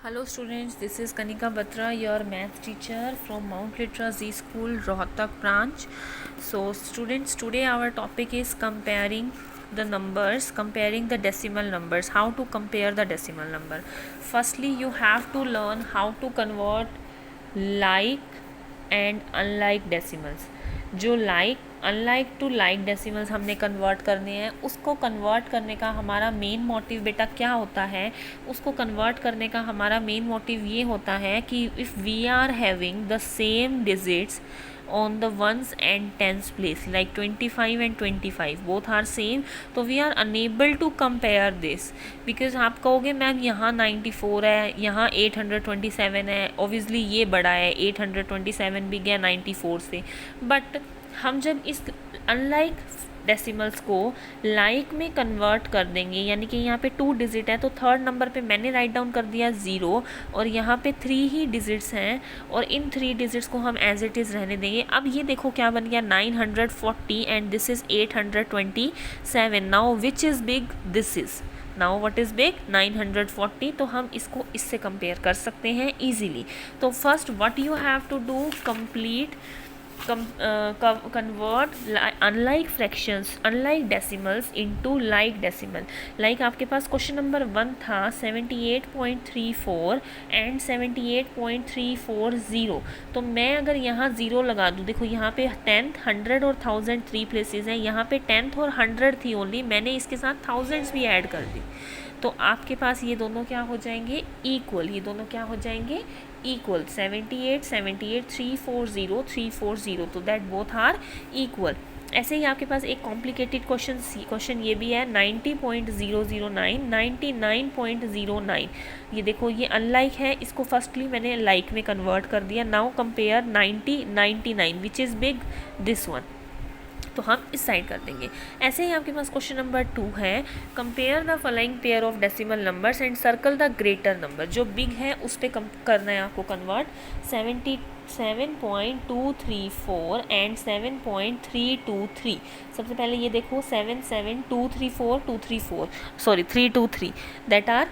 Hello students, this is Kanika Batra, your math teacher from Mount Litra Z School, Rohtak branch. So students, today our topic is comparing the numbers, comparing the decimal numbers, how to compare the decimal number. Firstly, you have to learn how to convert like and unlike decimals. जो unlike to like decimals हमने convert करने हैं, उसको convert करने का हमारा main motive बेटा क्या होता है, उसको कन्वर्ट करने का हमारा मेन मोटिव ये होता है कि if we are having the same digits on the ones and tens place like 25 and 25 both are same, तो we are unable to compare this because आप कहोगे मैम यहाँ 94 है, यहाँ 827 है, obviously ये बड़ा है, 827 भी गया 94 से, बट हम जब इस अनलाइक डेसिमल्स को लाइक में कन्वर्ट कर देंगे, यानी कि यहाँ पे 2 डिजिट है तो थर्ड नंबर पे मैंने राइट डाउन कर दिया 0 और यहाँ पे 3 ही डिजिट्स हैं और इन 3 डिजिट्स को हम एज इट इज़ रहने देंगे. अब ये देखो क्या बन गया 940 and this is 827. Now which is big, this is. Now what is big, 940. तो हम इसको इससे कंपेयर कर सकते हैं ईजीली. तो first what you have to do, complete convert unlike fractions, unlike decimals into like decimal. like आपके पास question number 1 था 78.34 एंड 78.340. तो मैं अगर यहाँ 0 लगा दूँ, देखो यहाँ पे 10th 100 और 1000 3 प्लेसेस हैं, यहाँ पे 10th और 100 थी ओनली, मैंने इसके साथ थाउजेंड्स भी ऐड कर दी, तो आपके पास ये दोनों क्या हो जाएंगे, इक्वल. ये दोनों क्या हो जाएंगे, इक्वल. 78 78 340 340, तो दैट बोथ आर इक्वल. ऐसे ही आपके पास एक कॉम्प्लिकेटेड क्वेश्चन ये भी है 90.009 99.09. ये देखो ये अनलाइक है, इसको फर्स्टली मैंने लाइक में कन्वर्ट कर दिया. Now compare 90 99 which is big, this one. तो हम इस साइड कर देंगे. ऐसे ही आपके पास क्वेश्चन नंबर 2 है, compare the following pair of decimal numbers and circle the greater number. जो बिग है उस पर करना है आपको कन्वर्ट. 77.234 एंड 7.323. सबसे पहले ये देखो 323 that are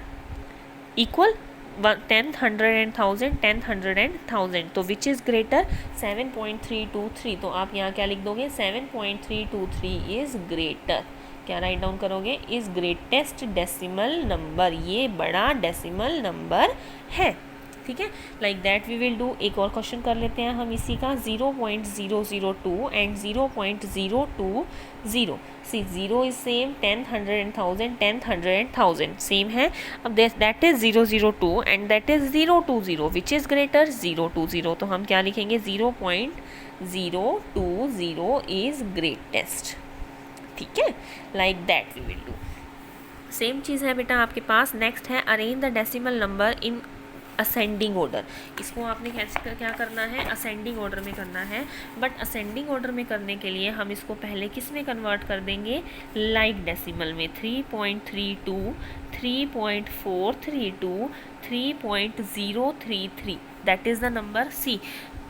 equal. 10th 100 and 1000, 10th 100 and 1000. तो विच इज़ ग्रेटर, 7.323. तो आप यहाँ क्या लिख दोगे, 7.323 इज़ ग्रेटर. क्या राइट डाउन करोगे, इज़ ग्रेटेस्ट डेसिमल नंबर. ये बड़ा डेसिमल नंबर है. ठीक है, like that we will do. एक और क्वेश्चन कर लेते हैं हम इसी का. 0.002 and 0.020. See 0 is same, 10th 100 and 1000, 10th 100 and 1000 same है. अब that is 002 and that is 020 which is greater, 020. तो हम क्या लिखेंगे, 0.020 इज़ ग्रेटेस्ट. ठीक है, like that we will do. Same चीज़ है बेटा आपके पास. नेक्स्ट है arrange the decimal number in ascending order. इसको आपने कैसे क्या करना है, असेंडिंग ऑर्डर में करना है. बट असेंडिंग ऑर्डर में करने के लिए हम इसको पहले किस में कन्वर्ट कर देंगे, लाइक डेसिमल में. 3.32 3.432 3.033 that is the number see.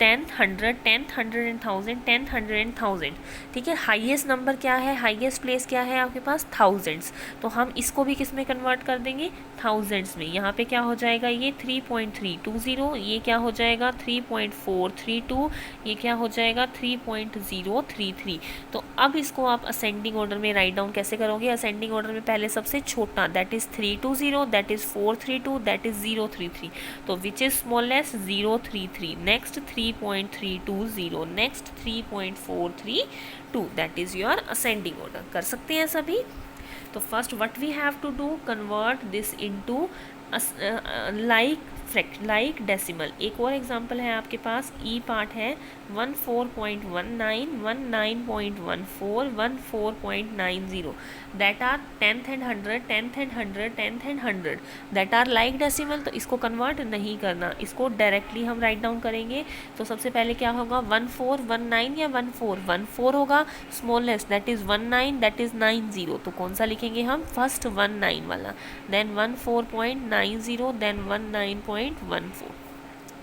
10th 100 10th 100 and 1000, 10th 100 and 1000. ठीक है, हाईएस्ट नंबर क्या है, हाईएस्ट प्लेस क्या है आपके पास, थाउजेंड्स. तो हम इसको भी किस में कन्वर्ट कर देंगे, थाउजेंड्स में. यहाँ पे क्या हो जाएगा, ये 3.320, ये क्या हो जाएगा 3.432, ये क्या हो जाएगा 3.033. तो अब इसको आप असेंडिंग ऑर्डर में राइट डाउन कैसे करोगे, असेंडिंग ऑर्डर में पहले सबसे छोटा that is 320, that is 432, that is 033. तो which is smallest, 033. Next 3.320, next 3.432, that is your ascending order. कर सकते हैं सभी. तो first what we have to do, convert this into like decimal. एक और एग्जांपल है आपके पास, ई पार्ट है 14.19 19.14 14.90 that are 10th and 100 10th and 100 10th and 100 that are like decimal. तो इसको कन्वर्ट नहीं करना, इसको डायरेक्टली हम राइट डाउन करेंगे. तो सबसे पहले क्या होगा, 1419 या 14 होगा, smallest that is 19 that is 90. तो कौन सा लिखेंगे हम, फर्स्ट 19 वाला, देन 14.90, देन 19.14.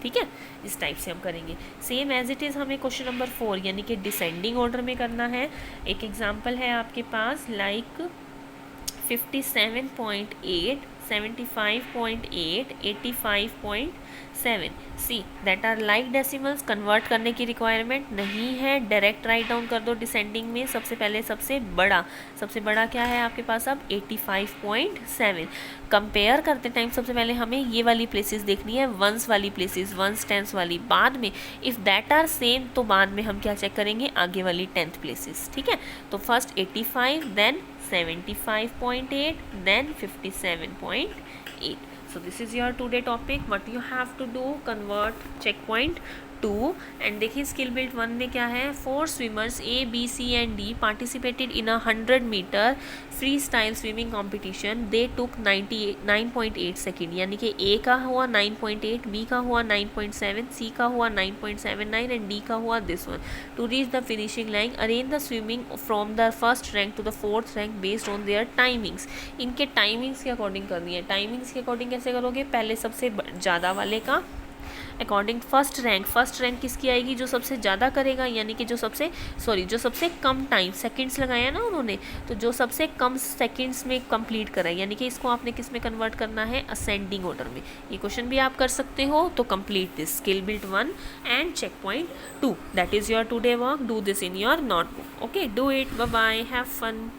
ठीक है, इस टाइप से हम करेंगे. सेम एज इट इज़ हमें क्वेश्चन नंबर 4 यानी कि डिसेंडिंग ऑर्डर में करना है. एक एग्जांपल है आपके पास, like 57.8 75.8, 85.7. See that are like decimals. Convert करने की रिक्वायरमेंट नहीं है, डायरेक्ट राइट डाउन कर दो डिसेंडिंग में. सबसे पहले सबसे बड़ा क्या है आपके पास अब 85.7. कंपेयर करते टाइम सबसे पहले हमें ये वाली प्लेसेस देखनी है, वंस वाली प्लेसेस, वंस टेंस वाली. बाद में इफ़ दैट आर सेम तो बाद में हम क्या चेक करेंगे, आगे वाली 10th प्लेसेस. ठीक है, तो first 85, then 75.8, then 57.8. So this is your today topic. What you have to do, convert checkpoint 2. And देखिए स्किल बिल्ट 1 में क्या है, 4 swimmers A, B, C and D participated in a 100 meter free style swimming competition. They took 9.8 second. यानी कि A का हुआ 9.8, B का हुआ 9.7, C का हुआ 9.79 एंड D का हुआ this one. To reach the finishing line, arrange the swimming from the first rank to the 4th rank based on their timings. इनके टाइमिंग्स के अकॉर्डिंग करनी है. टाइमिंग्स के अकॉर्डिंग कैसे करोगे, पहले सबसे ज़्यादा वाले का अकॉर्डिंग फर्स्ट रैंक किसकी आएगी, जो सबसे ज़्यादा करेगा. यानी कि जो सबसे कम टाइम सेकंड्स लगाया ना उन्होंने, तो जो सबसे कम सेकंड्स में कंप्लीट करा है. यानी कि इसको आपने किस में कन्वर्ट करना है, असेंडिंग ऑर्डर में. ये क्वेश्चन भी आप कर सकते हो. तो complete this skill built 1 and check point 2. That is your today work. Do this in your notebook. Okay, do it. Bye bye, have fun.